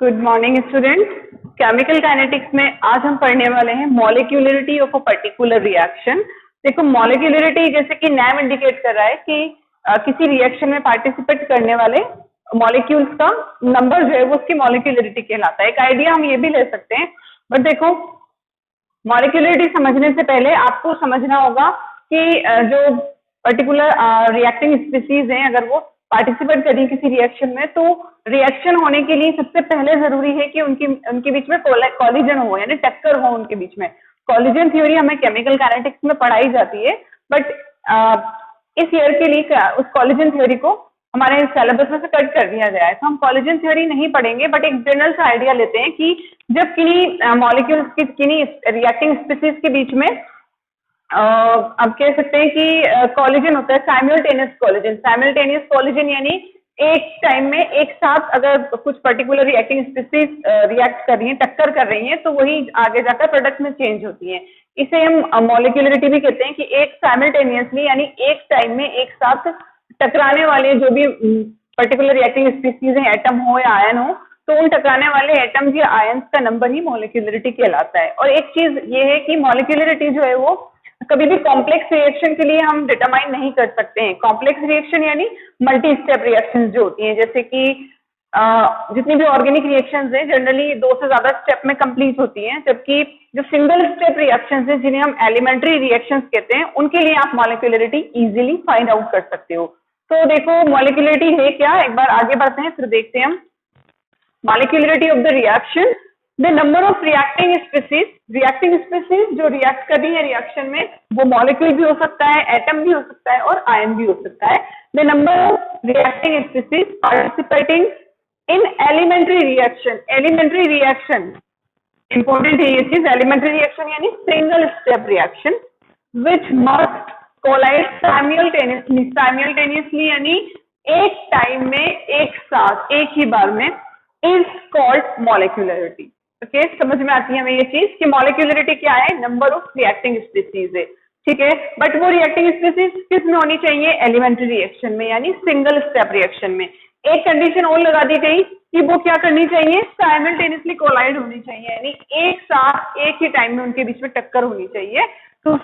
Good morning student. Chemical kinetics में आज हम पढ़ने वाले हैं molecularity of a particular reaction. देखो मॉलिक्यूलरिटी जैसे कि नाम इंडिकेट कर रहा है कि किसी रिएक्शन में पार्टिसिपेट करने वाले मॉलिक्यूल्स का नंबर जो है वो उसकी मॉलिक्यूलरिटी कहलाता है। एक आइडिया हम ये भी ले सकते हैं, बट देखो मॉलिक्यूलरिटी समझने से पहले आपको समझना होगा कि जो पर्टिकुलर रिएक्टिंग स्पीसीज हैं अगर वो पार्टिसिपेट करें किसी रिएक्शन में, तो रिएक्शन होने के लिए सबसे पहले जरूरी है कि उनके बीच में कॉलिजन हो, यानी टक्कर हो उनके बीच में। कॉलिजन थ्योरी हमें केमिकल काइनेटिक्स में पढ़ाई जाती है, बट इस ईयर के लिए उस कॉलिजन थ्योरी को हमारे सिलेबस में से कट कर दिया गया है, तो हम कॉलिजन थ्योरी नहीं पढ़ेंगे, बट एक जनरल सा आइडिया लेते हैं कि जब किन्हीं मॉलिक्यूल्स की किन्हीं रिएक्टिंग स्पीसीज के बीच में आप कह सकते हैं कि कॉलिजन होता है, साइमल्टेनियस कॉलिजन यानी एक टाइम में एक साथ अगर कुछ पर्टिकुलर रिएक्टिंग स्पीसीज रिएक्ट कर रही हैं, टक्कर कर रही हैं, तो वही आगे जाकर प्रोडक्ट में चेंज होती हैं। इसे हम मॉलिक्यूलरिटी भी कहते हैं कि एक साइमल्टेनियसली यानी एक टाइम में एक साथ टकराने वाले जो भी पर्टिकुलर रिएक्टिंग स्पीसीज हैं, एटम हो या आयन हो, तो उन टकराने वाले एटम्स या आयंस का नंबर ही मॉलिक्यूलरिटी कहलाता है। और एक चीज ये है कि मॉलिक्यूलरिटी जो है वो कभी भी कॉम्प्लेक्स रिएक्शन के लिए हम डिटरमाइन नहीं कर सकते हैं। कॉम्प्लेक्स रिएक्शन यानी मल्टी स्टेप रिएक्शंस जो होती हैं, जैसे कि जितनी भी ऑर्गेनिक रिएक्शंस हैं जनरली 2 से ज्यादा स्टेप में कंप्लीट होती हैं, जबकि जो सिंगल स्टेप रिएक्शंस हैं जिन्हें हम एलिमेंट्री रिएक्शंस कहते हैं, उनके लिए आप मॉलिक्यूलरिटी इजीली फाइंड आउट कर सकते हो। तो देखो मॉलिक्यूलरिटी है क्या, एक बार आगे बढ़ते हैं फिर देखते हैं हम। Molecularity of the reaction, the number of reacting species जो रिएक्ट कर रही है रिएक्शन में, वो मॉलिक्यूल भी हो सकता है, एटम भी हो सकता है और आयन भी हो सकता है। The number of reacting species participating in elementary reaction, important है ये चीज। एलिमेंट्री रिएक्शन यानी single step reaction which must collide simultaneously यानी एक टाइम में एक साथ एक ही बार में, इज कॉल्ड मॉलिक्यूलरिटी। ओके, समझ में आती है हमें ये चीज कि मॉलिक्यूलरिटी क्या है, नंबर ऑफ रिएक्टिंग स्पीसीज है, ठीक है। बट वो रिएक्टिंग स्पीसीज किस में होनी चाहिए, एलिमेंट्री रिएक्शन में यानी सिंगल स्टेप रिएक्शन में। एक कंडीशन और लगा दी गई कि वो क्या करनी चाहिए, साइमल्टेनियसली कोलाइड होनी चाहिए, यानी एक साथ एक ही टाइम में उनके बीच में टक्कर होनी चाहिए। तो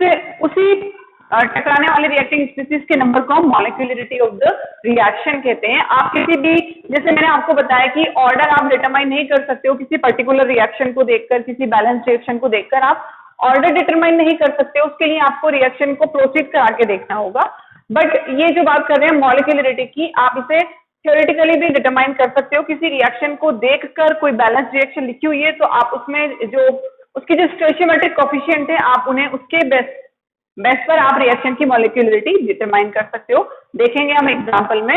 उसी टकराने वाले रिएक्टिंग स्पीसीज के नंबर को हम मॉलिक्यूलरिटी ऑफ द रिएक्शन कहते हैं। आप किसी भी, जैसे मैंने आपको बताया कि ऑर्डर आप डिटरमाइन नहीं कर सकते हो, किसी पर्टिकुलर रिएक्शन को देखकर, किसी बैलेंस रिएक्शन को देखकर आप ऑर्डर डिटरमाइन नहीं कर सकते, उसके लिए आपको रिएक्शन को प्रोसीड करा के देखना होगा। बट ये जो बात कर रहे हैं मॉलिक्यूलरिटी की, आप इसे थ्योरेटिकली भी डिटरमाइन कर सकते हो। किसी रिएक्शन को देखकर कोई बैलेंस रिएक्शन लिखी हुई है, तो आप उसमें जो उसकी जो स्टोइचियोमेट्रिक कोएफिशिएंट है, आप उन्हें उसके बेस पर आप रिएक्शन की मॉलिक्यूलरिटी डिटरमाइन कर सकते हो। देखेंगे हम एग्जांपल में।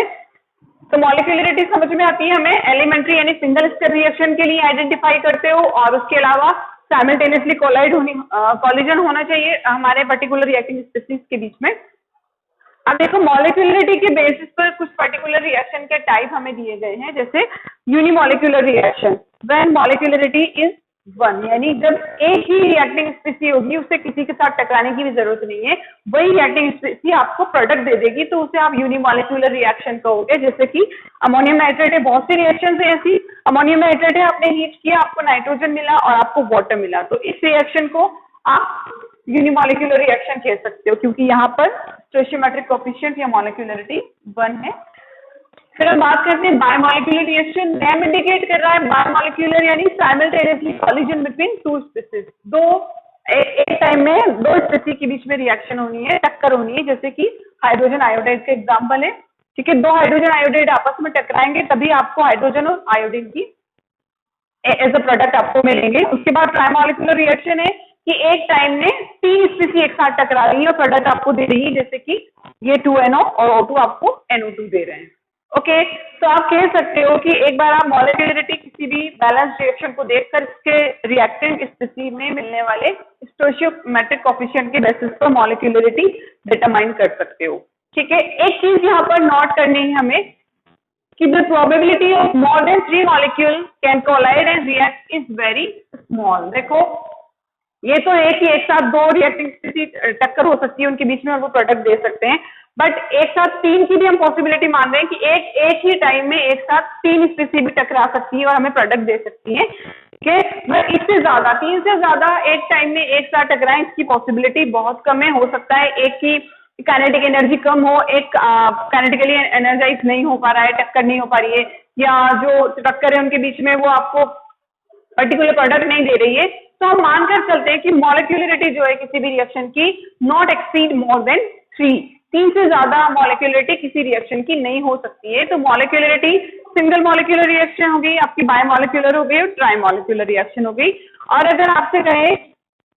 तो मॉलिक्यूलरिटी समझ में आती है हमें, एलिमेंट्री यानी सिंगल स्टेप रिएक्शन के लिए आइडेंटिफाई करते हो, और उसके अलावा साइमल्टेनियसली कॉलिजन होना चाहिए हमारे पर्टिकुलर रिएक्टिंग स्पीसीज के बीच में। अब देखो मॉलिक्यूलरिटी के बेसिस पर कुछ पर्टिकुलर रिएक्शन के टाइप हमें दिए गए हैं, जैसे unimolecular reaction, when molecularity is 1, यानी जब एक ही रिएक्टिंग स्पीसी होगी, उसे किसी के साथ टकराने की भी जरूरत नहीं है, वही रिएक्टिंग स्पीसी आपको प्रोडक्ट दे देगी, तो उसे आप यूनिमॉलिक्यूलर रिएक्शन कहोगे। जैसे कि अमोनियम नाइट्रेट है, बहुत सी रिएक्शन है ऐसी। अमोनियम नाइट्रेट है, आपने हीट किया, आपको नाइट्रोजन मिला और आपको वाटर मिला, तो इस रिएक्शन को आप यूनिमॉलिक्यूलर रिएक्शन कह सकते हो, क्योंकि यहाँ पर स्टोइचियोमेट्रिक कोएफिशिएंट या मॉलिक्यूलरिटी 1 है। फिर हम बात करते हैं बायोमॉलिक्यूलर रिएक्शन। नेम इंडिकेट कर रहा है बायोमॉलिक्यूलर यानी साइमल्टेनियसली कॉलिजन बिटवीन 2 स्पीसीज, एक टाइम में 2 स्पीसी के बीच में रिएक्शन होनी है, टक्कर होनी है, जैसे कि हाइड्रोजन आयोडाइड का एग्जांपल है, ठीक है। 2 हाइड्रोजन आयोडाइड आपस में टकराएंगे, तभी आपको हाइड्रोजन और आयोडीन की एज अ प्रोडक्ट आपको मिलेंगे। उसके बाद ट्राइमॉलिक्यूलर रिएक्शन है कि एक टाइम में 3 स्पीसी एक साथ टकरा रही है और प्रोडक्ट आपको दे रही है, जैसे कि ये 2NO और O2 आपको NO2 दे रहे हैं। ओके, तो आप कह सकते हो कि एक बार आप मॉलिक्यूलरिटी किसी भी बैलेंस रिएक्शन को देखकर इसके रिएक्टेंट स्पीसी में मिलने वाले स्टोइचियोमेट्रिक कोएफिशिएंट के बेसिस पर मॉलिक्यूलरिटी डिटरमाइन कर सकते हो, ठीक है। एक चीज यहाँ पर नोट करनी है हमें कि the probability of more than 3 molecule can collide and react is very small. देखो ये तो है कि एक साथ 2 रिएक्टिंग स्पीसी टक्कर हो सकती है उनके बीच में और वो प्रोडक्ट दे सकते हैं, बट एक साथ 3 की भी हम पॉसिबिलिटी मान रहे हैं कि एक ही टाइम में एक साथ 3 स्पीसीज भी टकरा सकती है और हमें प्रोडक्ट दे सकती है। बट इससे ज्यादा 3 से ज्यादा एक टाइम में एक साथ टकराएं, इसकी पॉसिबिलिटी बहुत कम है। हो सकता है एक की काइनेटिक एनर्जी कम हो, एक काइनेटिकली एनर्जाइज नहीं हो पा रहा है, टक्कर नहीं हो पा रही है, या जो टक्कर है उनके बीच में वो आपको पर्टिकुलर प्रोडक्ट नहीं दे रही है, तो हम मानकर चलते हैं कि मॉलिक्यूलरिटी जो है किसी भी रिएक्शन की नॉट एक्सीड मोर देन 3 से ज्यादा मॉलिक्यूलरिटी किसी रिएक्शन की नहीं हो सकती है। तो मॉलिक्यूलरिटी सिंगल मॉलिक्यूलर रिएक्शन हो गई, आपकी बायोमॉलिक्यूलर हो गई और ट्राइमॉलिक्यूलर रिएक्शन हो गई। और अगर आपसे कहे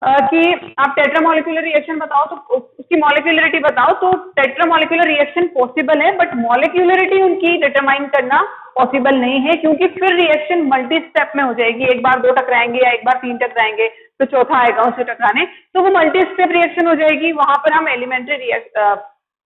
कि आप टेट्रामॉलिक्यूलर रिएक्शन बताओ तो उसकी मॉलिक्यूलरिटी बताओ, तो टेट्रामॉलिक्यूलर रिएक्शन पॉसिबल है, बट मॉलिक्यूलरिटी उनकी डिटरमाइन करना पॉसिबल नहीं है, क्योंकि फिर रिएक्शन मल्टी स्टेप में हो जाएगी। एक बार 2 टकराएंगे या एक बार 3 टकराएंगे तो चौथा आएगा उसे टकराने, तो वो मल्टी स्टेप रिएक्शन हो जाएगी। वहां पर हम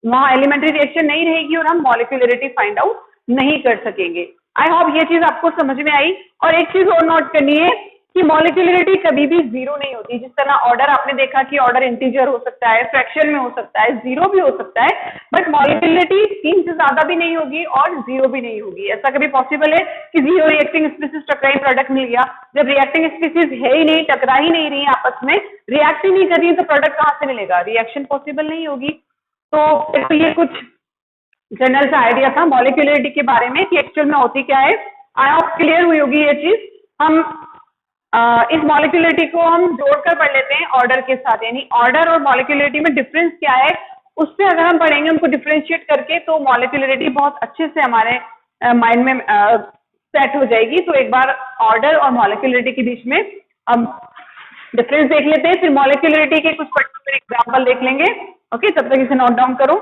वहां एलिमेंट्री रिएक्शन नहीं रहेगी और हम मॉलिक्यूलरिटी फाइंड आउट नहीं कर सकेंगे। आई होप ये चीज आपको समझ में आई। और एक चीज और नोट करनी है कि मॉलिक्यूलरिटी कभी भी जीरो नहीं होती। जिस तरह ऑर्डर आपने देखा कि ऑर्डर इंटीजर हो सकता है, फ्रैक्शन में हो सकता है, जीरो भी हो सकता है, बट मॉलिक्यूलरिटी 3 से ज्यादा भी नहीं होगी और जीरो भी नहीं होगी। ऐसा कभी पॉसिबल है कि जीरो रिएक्टिंग स्पीसीज टकराई, प्रोडक्ट मिल गया? जब रिएक्टिंग स्पीसीज है ही नहीं, टकरा ही नहीं रही आपस में, रिएक्ट ही नहीं कर रही, तो प्रोडक्ट कहां से मिलेगा? रिएक्शन पॉसिबल नहीं होगी। तो ये कुछ जनरल सा आइडिया था मॉलिक्यूलरिटी के बारे में कि एक्चुअल में होती क्या है। आई होप क्लियर हुई होगी ये चीज। हम इस मॉलिक्यूलरिटी को हम जोड़कर पढ़ लेते हैं ऑर्डर के साथ, यानी ऑर्डर और मॉलिक्यूलरिटी में डिफरेंस क्या है, उससे अगर हम पढ़ेंगे उनको डिफरेंशिएट करके, तो मॉलिक्यूलरिटी बहुत अच्छे से हमारे माइंड में सेट हो जाएगी। तो एक बार ऑर्डर और मॉलिक्यूलरिटी के बीच में हम डिफरेंस देख लेते हैं, फिर मॉलिक्यूलरिटी के कुछ पर्टिकुलर एग्जाम्पल देख लेंगे। ओके, तब तक इसे नोट डाउन करो।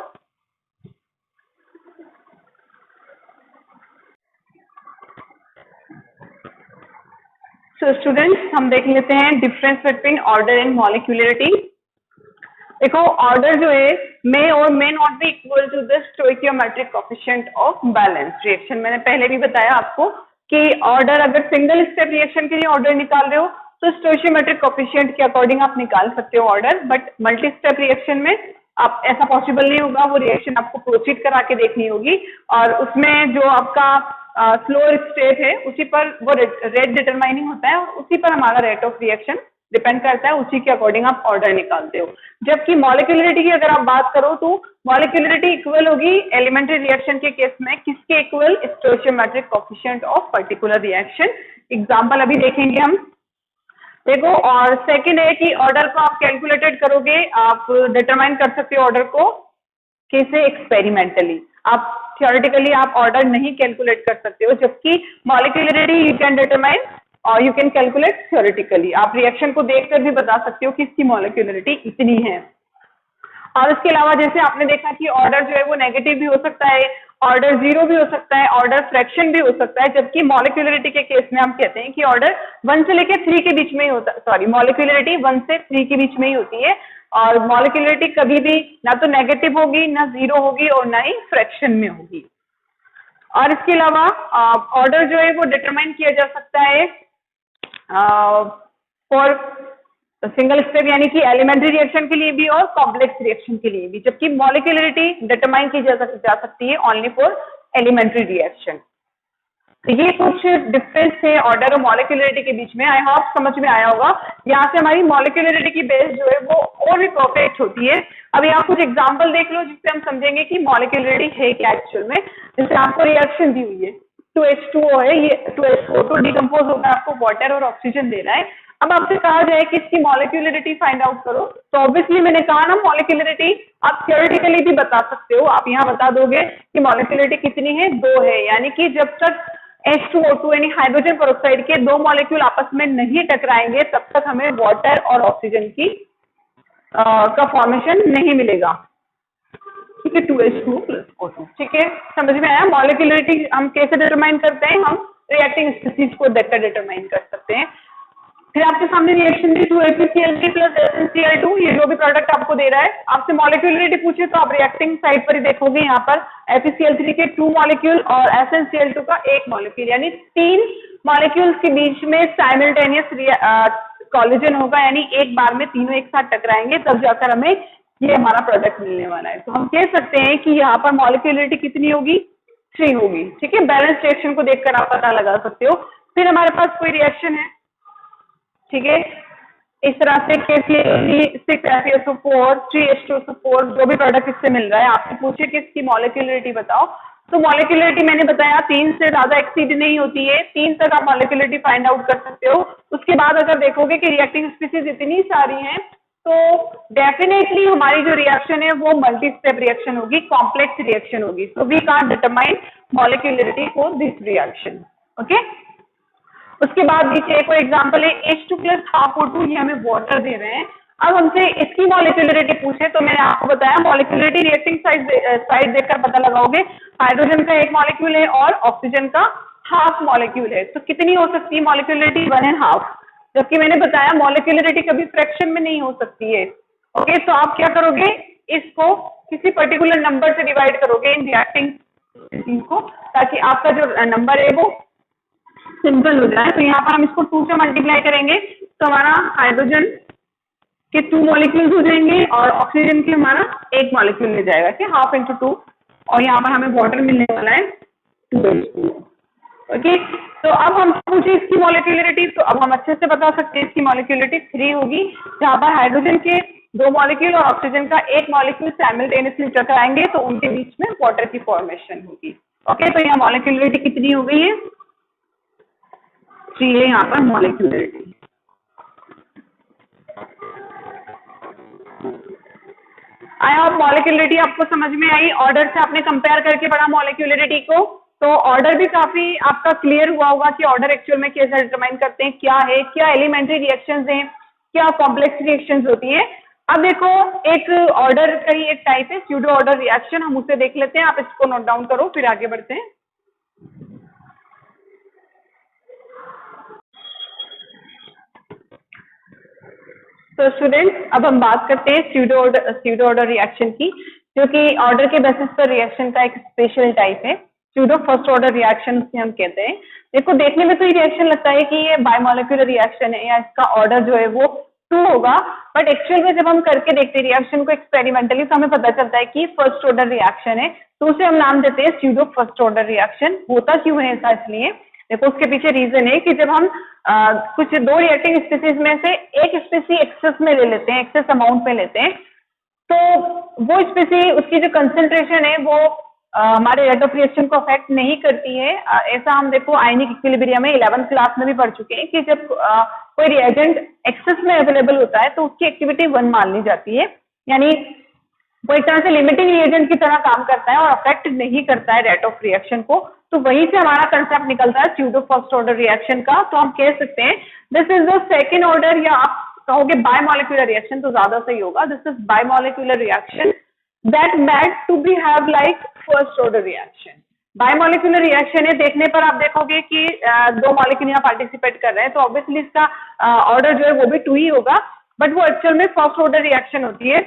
तो स्टूडेंट्स, हम देख लेते हैं difference between order and molecularity. देखो, ऑर्डर जो है मे और may not be equal to the stoichiometric coefficient of balance reaction. मैंने पहले भी बताया आपको कि ऑर्डर, अगर सिंगल स्टेप रिएक्शन के लिए ऑर्डर निकाल रहे हो तो स्टोइकियोमेट्रिक कोएफिशिएंट के अकॉर्डिंग आप निकाल सकते हो order, but multi step reaction में आप ऐसा पॉसिबल नहीं होगा। वो रिएक्शन आपको प्रोसीड करा के देखनी होगी और उसमें जो आपका स्लोअर स्टेप है उसी पर वो रेट डिटरमाइनिंग होता है और उसी पर हमारा रेट ऑफ रिएक्शन डिपेंड करता है, उसी के अकॉर्डिंग आप ऑर्डर निकालते हो। जबकि मॉलिक्यूलरिटी की अगर आप बात करो तो मॉलिक्यूलरिटी इक्वल होगी एलिमेंट्री रिएक्शन के केस में किसके equal? Stoichiometric coefficient of particular reaction. Example अभी देखेंगे हम। देखो, और सेकंड है कि ऑर्डर को आप कैलकुलेटेड करोगे, आप डिटरमाइन कर सकते हो ऑर्डर को कैसे? एक्सपेरिमेंटली। आप थियोरेटिकली आप ऑर्डर नहीं कैलकुलेट कर सकते हो, जबकि मॉलिक्यूलरिटी यू कैन डिटरमाइन और यू कैन कैलकुलेट थियोरेटिकली। आप रिएक्शन को देखकर भी बता सकते हो कि इसकी मॉलिक्यूलरिटी इतनी है। और इसके अलावा जैसे आपने देखा कि ऑर्डर जो है वो नेगेटिव भी हो सकता है, ऑर्डर जीरो भी हो सकता है, ऑर्डर फ्रैक्शन भी हो सकता है, जबकि मॉलिक्यूलरिटी के केस में हम कहते हैं कि ऑर्डर 1 से लेकर 3 के बीच में ही होता है। सॉरी, मॉलिक्यूलरिटी 1 से 3 के बीच में ही होती है और मॉलिक्यूलरिटी कभी भी ना तो नेगेटिव होगी, ना जीरो होगी और ना ही फ्रैक्शन में होगी। और इसके अलावा ऑर्डर जो है वो डिटरमाइन किया जा सकता है फॉर सिंगल स्टेप यानी कि एलिमेंट्री रिएक्शन के लिए भी और कॉम्प्लेक्स रिएक्शन के लिए भी, जबकि मॉलिक्यूलरिटी डिटरमाइन की जा सकती है ओनली फॉर एलिमेंट्री रिएक्शन। तो ये कुछ डिफरेंस है ऑर्डर और मॉलिक्यूलरिटी के बीच में। आई होप समझ में आया होगा। यहाँ से हमारी मॉलिक्यूलरिटी की बेस जो है वो और भी परफेक्ट होती है। अभी आप कुछ एग्जांपल देख लो जिससे हम समझेंगे कि मॉलिक्यूलरिटी है क्या एक्चुअल में। जैसे आपको रिएक्शन दी हुई है, 2H2O है, ये 2H2O डिकम्पोज होकर आपको वाटर और ऑक्सीजन दे रहा है। अब आपसे कहा जाए कि इसकी मॉलिक्यूलरिटी फाइंड आउट करो, तो ऑब्वियसली मैंने कहा ना मॉलिक्यूलरिटी आप थियोरेटिकली भी बता सकते हो। आप यहाँ बता दोगे कि मॉलिक्यूलरिटी कितनी है? 2 है, यानी कि जब तक H2O2 यानी हाइड्रोजन पेरोक्साइड के 2 मॉलिक्यूल आपस में नहीं टकराएंगे तब तक हमें वाटर और ऑक्सीजन की का फॉर्मेशन नहीं मिलेगा। ठीक है, 2H2O2। ठीक है, समझ में आया? मॉलिक्यूलरिटी हम कैसे डिटरमाइन करते हैं? हम रिएक्टिंग स्पीसीज को देखकर डिटरमाइन कर सकते हैं। फिर आपके सामने रिएक्शन थी 2FeCl3 + SnCl2, ये जो भी प्रोडक्ट आपको दे रहा है, आपसे मॉलिक्यूलरिटी पूछे तो आप रिएक्टिंग साइड पर ही देखोगे यहाँ पर FeCl3 के 2 मॉलिक्यूल और SnCl2 का 1 मॉलिक्यूल, यानी 3 मॉलिक्यूल्स के बीच में साइमल्टेनियस कोलिजन होगा, यानी एक बार में तीनों एक साथ टकराएंगे, तब जाकर हमें ये हमारा प्रोडक्ट मिलने वाला है। तो हम कह सकते हैं कि यहाँ पर मॉलिक्यूलरिटी कितनी होगी, 3 होगी। ठीक है, बैलेंस रिएक्शन को देखकर आप पता लगा सकते हो। फिर हमारे पास कोई रिएक्शन है, ठीक है, इस तरह से KCl6FeSO4 3H2SO4 जो भी प्रोडक्ट इससे मिल रहा है, आपसे पूछे कि इसकी मॉलिक्यूलरिटी बताओ, तो मॉलिक्यूलरिटी मैंने बताया 3 से ज्यादा एक्सीड नहीं होती है, 3 तक आप मॉलिक्यूलरिटी फाइंड आउट कर सकते हो। उसके बाद अगर देखोगे कि रिएक्टिंग स्पीसीज इतनी सारी हैं, तो डेफिनेटली हमारी जो रिएक्शन है वो मल्टी स्टेप रिएक्शन होगी, कॉम्प्लेक्स रिएक्शन होगी। So we can't determine molecularity for this reaction. Okay, उसके बाद नीचे एक और एग्जांपल है H2 + ½ O2, ये हमें वाटर दे रहे हैं। अब हमसे इसकी मॉलिक्यूलरिटी पूछे तो मैंने आपको बताया मॉलिक्यूलरिटी रिएक्टिंग साइड देखकर पता लगाओगे। हाइड्रोजन का 1 मॉलिक्यूल है और ऑक्सीजन का ½ मॉलिक्यूल है, तो कितनी हो सकती है मॉलिक्यूलरिटी, 1.5। जबकि मैंने बताया मॉलिक्यूलरिटी कभी फ्रैक्शन में नहीं हो सकती है। ओके, तो आप क्या करोगे, इसको किसी पर्टिकुलर नंबर से डिवाइड करोगे इन रिएक्टिंग को, ताकि आपका जो नंबर है वो सिंपल हो जाए। तो यहाँ पर हम इसको 2 से मल्टीप्लाई करेंगे तो हमारा हाइड्रोजन के 2 मॉलिक्यूल्स हो जाएंगे और ऑक्सीजन के हमारा 1 मॉलिक्यूल मिल जाएगा, कि ½ × 2, और यहाँ पर हमें वाटर मिलने वाला है 2H2। ओके, तो अब हम पूछे इसकी मॉलिक्यूलरिटी, तो अब हम अच्छे से बता सकते हैं इसकी मॉलिक्यूलरिटी 3 होगी, जहाँ पर हाइड्रोजन के 2 मॉलिक्यूल और ऑक्सीजन का 1 मॉलिक्यूल साइमल्टेनियसली टकराएंगे तो उनके बीच में वाटर की फॉर्मेशन होगी। ओके, तो यहाँ मॉलिक्यूलरिटी कितनी हो गई है, 3 है यहाँ पर मॉलिक्यूलरिटी। आई होप मॉलिक्यूलरिटी आपको समझ में आई। ऑर्डर से आपने कंपेयर करके पढ़ा मॉलिक्यूलरिटी को, तो ऑर्डर भी काफी आपका क्लियर हुआ होगा कि ऑर्डर एक्चुअल में कैसे डिटरमाइन करते हैं, क्या है, क्या एलिमेंट्री रिएक्शंस हैं, क्या कॉम्प्लेक्स रिएक्शंस होती है। अब देखो, एक ऑर्डर का ही एक टाइप है स्यूडो ऑर्डर रिएक्शन, हम उसे देख लेते हैं। आप इसको नोट डाउन करो, फिर आगे बढ़ते हैं। तो स्टूडेंट्स, अब हम बात करते हैं स्यूडो ऑर्डर रिएक्शन की, जो कि ऑर्डर के बेसिस पर रिएक्शन का एक स्पेशल टाइप है। स्यूडो फर्स्ट ऑर्डर रिएक्शन से हम कहते हैं। देखो, देखने में तो ये रिएक्शन लगता है कि ये बायोमोलिक्यूलर रिएक्शन है या इसका ऑर्डर जो है वो 2 होगा, बट एक्चुअल में जब हम करके देखते हैं रिएक्शन को एक्सपेरिमेंटली, तो हमें पता चलता है कि फर्स्ट ऑर्डर रिएक्शन है, तो उसे हम नाम देते हैं स्यूडो फर्स्ट ऑर्डर रिएक्शन। होता क्यों है ऐसा, इसलिए देखो उसके पीछे रीजन है कि जब हम कुछ 2 रिएक्टिंग स्पीसीज में से एक स्पीसी एक्सेस में ले लेते हैं, एक्सेस अमाउंट में लेते हैं, तो वो स्पीसी, उसकी जो कंसेंट्रेशन है वो हमारे रेट ऑफ रिएक्शन को अफेक्ट नहीं करती है। ऐसा हम देखो आयनिक इक्विलिब्रियम में 11th क्लास में भी पढ़ चुके हैं कि जब कोई रिएजेंट एक्सेस में अवेलेबल होता है तो उसकी एक्टिविटी 1 मान ली जाती है, यानी वो एक तरह से लिमिटिंग रिएजेंट की तरह काम करता है और अफेक्ट नहीं करता है रेट ऑफ रिएक्शन को। तो वहीं से हमारा कंसेप्ट निकलता है स्यूडो फर्स्ट ऑर्डर रिएक्शन का। तो हम कह सकते हैं this is the second order, या आप कहोगे बायोमोलिक्यूलर रिएक्शन तो ज्यादा सही होगा। This is bimolecular reaction that made to be have like first order reaction. Bimolecular reaction है, देखने पर आप देखोगे कि 2 मॉलिक्यूल यहाँ पार्टिसिपेट कर रहे हैं, तो ऑब्वियसली इसका ऑर्डर जो है वो भी 2 ही होगा, बट वो एक्चुअल में फर्स्ट ऑर्डर रिएक्शन होती है।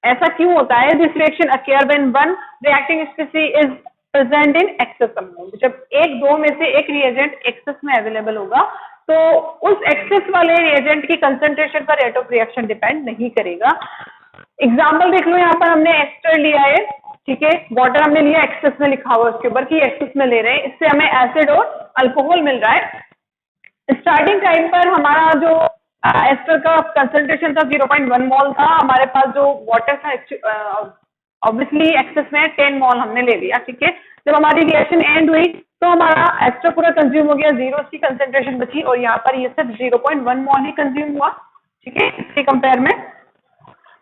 ऐसा क्यों होता है? This reaction occur when one reacting species is present in excess amount. जब 1-2 में से एक रिएजेंट एक्सेस में अवेलेबल होगा, तो उस एक्सेस वाले रिएजेंट की कंसंट्रेशन पर रेट ऑफ रिएक्शन डिपेंड नहीं करेगा। एग्जाम्पल देख लो, यहाँ पर हमने एस्टर लिया है, ठीक है, वाटर हमने लिया, एक्सेस में लिखा हुआ उसके ऊपर कि एक्सेस में ले रहे हैं, इससे हमें एसिड और अल्कोहल मिल रहा है। स्टार्टिंग टाइम पर हमारा जो एस्टर का कंसंट्रेशन था 0.1 मोल था, हमारे पास जो वाटर था ऑब्वियसली एक्सेस में 10 मोल हमने ले लिया, ठीक है। जब हमारी रिएक्शन एंड हुई तो हमारा एस्टर पूरा कंज्यूम हो गया, 0 की कंसंट्रेशन बची, और यहाँ पर ये सिर्फ 0.1 मोल ही कंज्यूम हुआ, ठीक है, इसके कंपेयर में।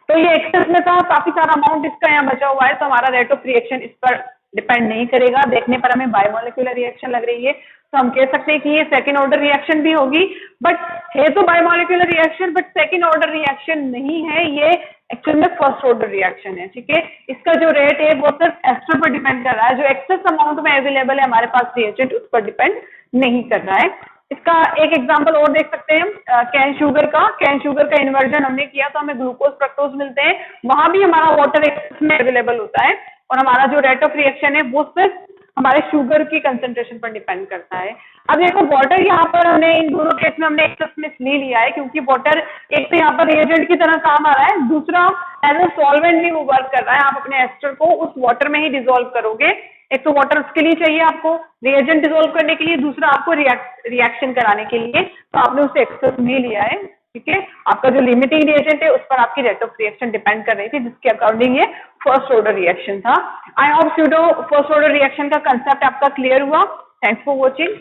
तो ये एक्सेस में था, काफी सारा अमाउंट इसका यहाँ बचा हुआ है, तो हमारा रेट ऑफ रिएक्शन इस पर डिपेंड नहीं करेगा। देखने पर हमें बायोमोलिक्यूलर रिएक्शन लग रही है, तो हम कह सकते हैं कि ये सेकंड ऑर्डर रिएक्शन भी होगी, बट है तो bimolecular reaction, but second order reaction नहीं है, ये एक्चुअल में फर्स्ट ऑर्डर रिएक्शन है, ठीक है। इसका जो रेट है वो सिर्फ एस्टर पर डिपेंड कर रहा है, जो एक्सेस अमाउंट में अवेलेबल है हमारे पास रिएजेंट, उस पर डिपेंड नहीं कर रहा है। इसका एक एग्जांपल और देख सकते हैं कैन शुगर का। कैन शुगर का इन्वर्जन हमने किया तो हमें ग्लूकोज फ्रक्टोज मिलते हैं, वहां भी हमारा वाटर एक्सेस में अवेलेबल होता है, और हमारा जो रेट ऑफ रिएक्शन है वो सिर्फ हमारे शुगर की कंसेंट्रेशन पर डिपेंड करता है। अब देखो वाटर यहाँ पर हमने इन दोनों केस में हमने एक्सेस में इसलिए लिया है क्योंकि वाटर एक तो यहाँ पर रिएजेंट की तरह काम आ रहा है, दूसरा एज ए सॉल्वेंट भी वो वर्क कर रहा है। आप अपने एस्टर को उस वाटर में ही डिसॉल्व करोगे। एक तो वाटर उसके लिए चाहिए आपको रिएजेंट डिसॉल्व करने के लिए, दूसरा आपको रिएक्शन कराने के लिए, तो आपने उसे एक्सेस में लिया है। ठीक है, आपका जो लिमिटिंग रिएजेंट है उस पर आपकी रेट ऑफ रिएक्शन डिपेंड कर रही थी, जिसके अकॉर्डिंग ये फर्स्ट ऑर्डर रिएक्शन था। I hope pseudo first order reaction का कंसेप्ट आपका क्लियर हुआ। Thanks for watching.